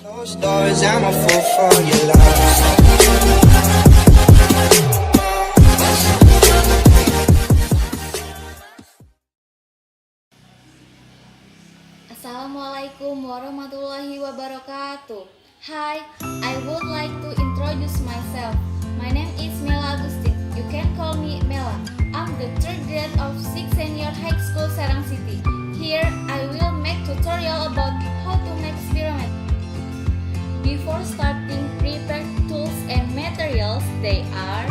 Closed doors, I'm a fool for your love. Assalamualaikum warahmatullahi wabarakatuh. Hi, I would like to introduce myself. My name is Mela Agustin. You can call me Mela. I'm the third grade of 6th Senior High School Serang City. Here, I will make tutorial about how to make spirometer. Before starting, prepare tools and materials. They are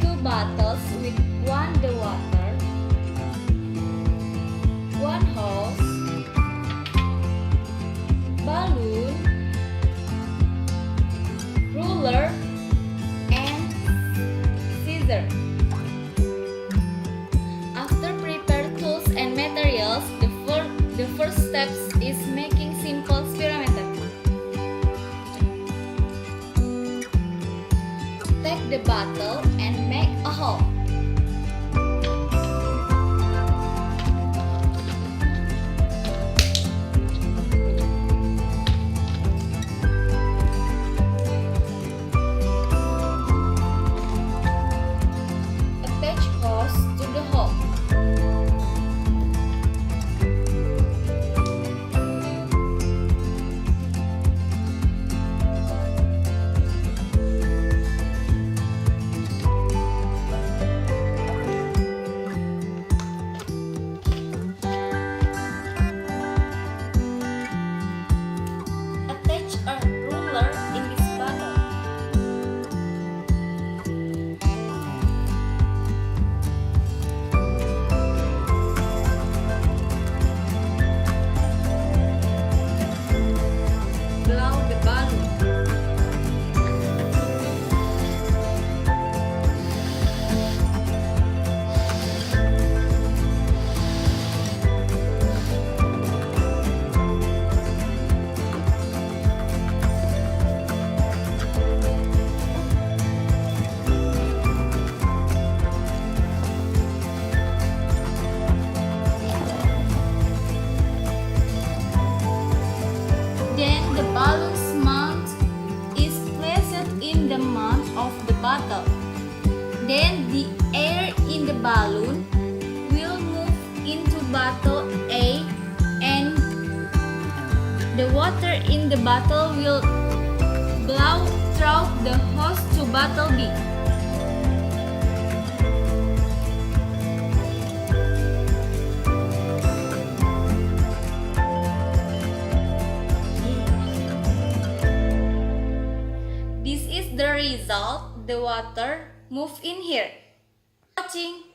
2 bottles with 1 the water, 1 hose, balloon, ruler, and scissors. After prepare tools and materials, the first steps is making simple spirometer. Take the bottle and make a hole. Attach hose to the hole. Attach a ruler in this bottle. Blow the balloon. Then the balloon's mouth is placed in the mouth of the bottle. Then the air in the balloon will move into bottle A and the water in the bottle will blow through the hose to bottle B. This is the result. The water move in here. Watching.